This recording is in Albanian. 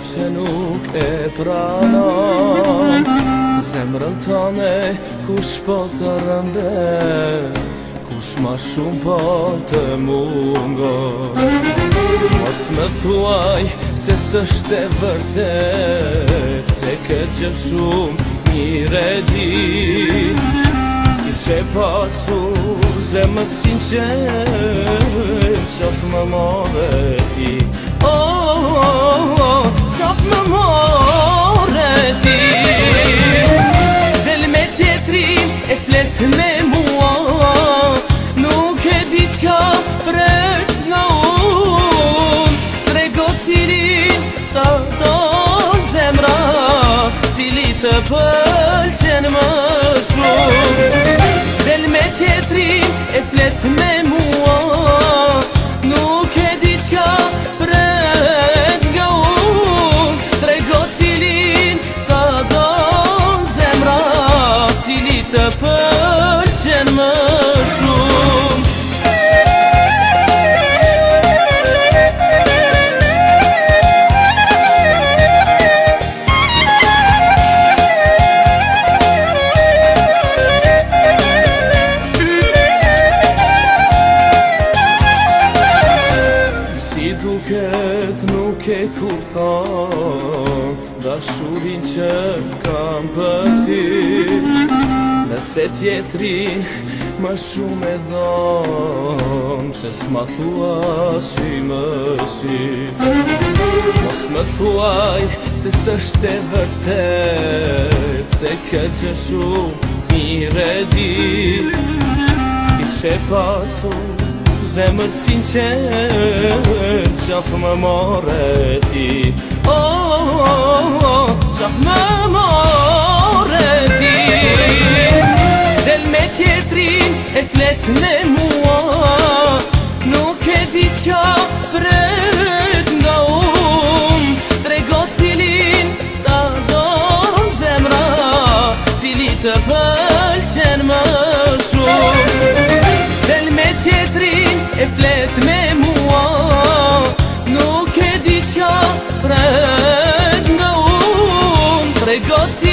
që nuk e pranon. Zemrën tane kush po të rëmbe, kush ma shumë po të mungon. Mos më thuaj se s'është e vërtet, se këtë gjë shumë mire di. S'kishe pasur zemër sinqer, qof më more ti. Qof më more ti. Del me tjetrin e flet me mua, nuk e di qka pret nga unë. Trego cilin ta don zemra, cili të pëlqen më shumë. Del me tjetrin e flet me mua, nuk e di qka pret nga unë. Trego cilin ta don zemra, cili të pëlqen më shumë. Duket nuk e kupton dashurin që kam për ty. Nëse tjetrin më shumë e dhon, se s'ma thua sy më sy. Mos më thuaj se s'është e vërtet, se këtë gjë shumë mire di. S'kishe pasur zemër sinqer, qaf më more ti. Qaf më more ti. Del me tjetrin e flet me mua, nuk e di qka pret nga unë. Trego cilin ta don zemra, cili të pëlqen më shumë. Del me tjetrin e flet me mua, nuk e di qka pret nga unë. Trego cilin